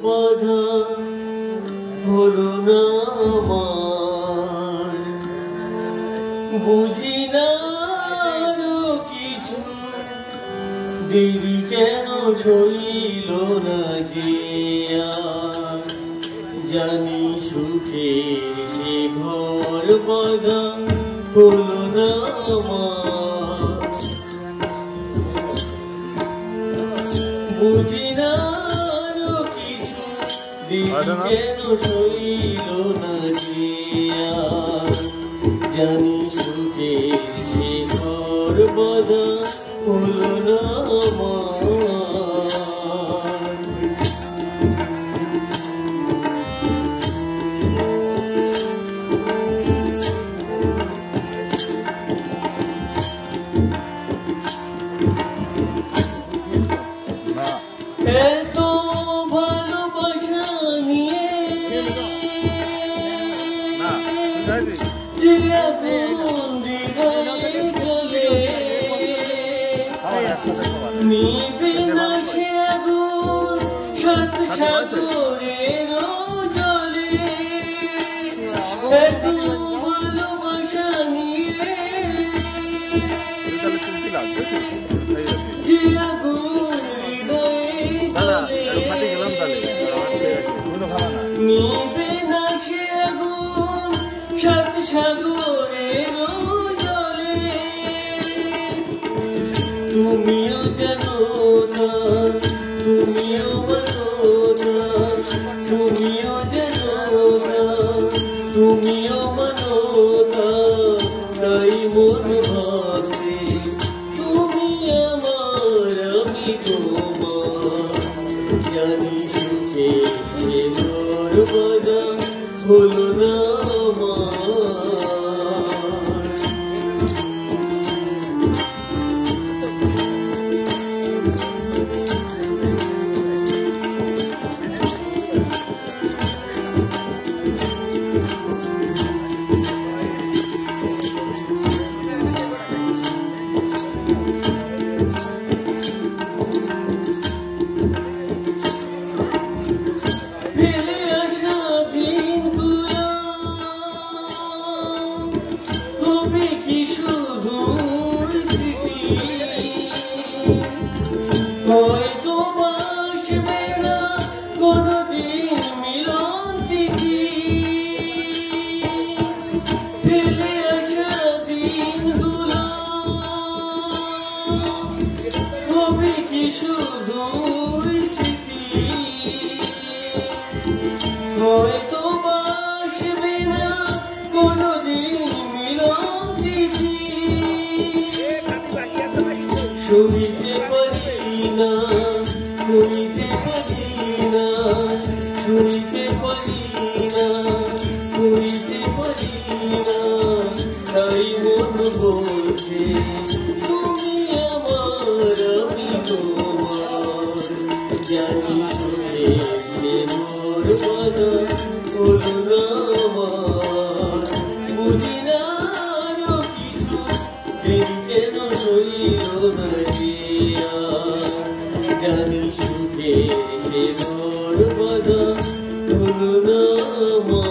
বাধা হলো না আমার, বুঝি না আরো কিছু দেরি কেন সইল না যে আর, জানি সুখের সে ঘর বাধা হলো না আমার, বুঝি না আরো কিছু দেরি কেন সইল না যে আর, জানি সুখের সে ঘর বাধা হলো না আমার। এত ভালোবাসা নিয়ে যে আগুন হৃদয়ে জ্বলে, নিবে না সে আগুন সাত সাগরের জলে। এত ভালোবাসা নিয়ে যে আগুন নিবে না সে আগুন সাত সাগরের জলে। তুমিও জানো না, তুমিও মানো না, তুমিও জানো না, তুমিও মানো না, তাই মন ভাবে তুমি আমার আমি তোমার, জানি সুখে সে ঘর বাধা হলো না আমার। ফেলে আসা দিনগুলো হবে কি শুধু স্মৃতি, হয়তো বাসবে না কোনদিন মিলন তিথি। ফেলে আসা দিনগুলো হবে কি শুধু স্মৃতি, হয়তো বাসবে না কোনদিন মিলন তিথি। শুনিতে পারি না, শুনিতে পারি না, শুনিতে পারি না, শুনিতে পারি না, তাই মন বলছে তুমি আমার আমি তোমার, জানি সুখে সে ঘর বাধা হলো না আমার, বুঝি না আরো কিছু দেরি কেন সইল না যে আর, জানি সুখে সে ঘর বাধা হলো না আমার।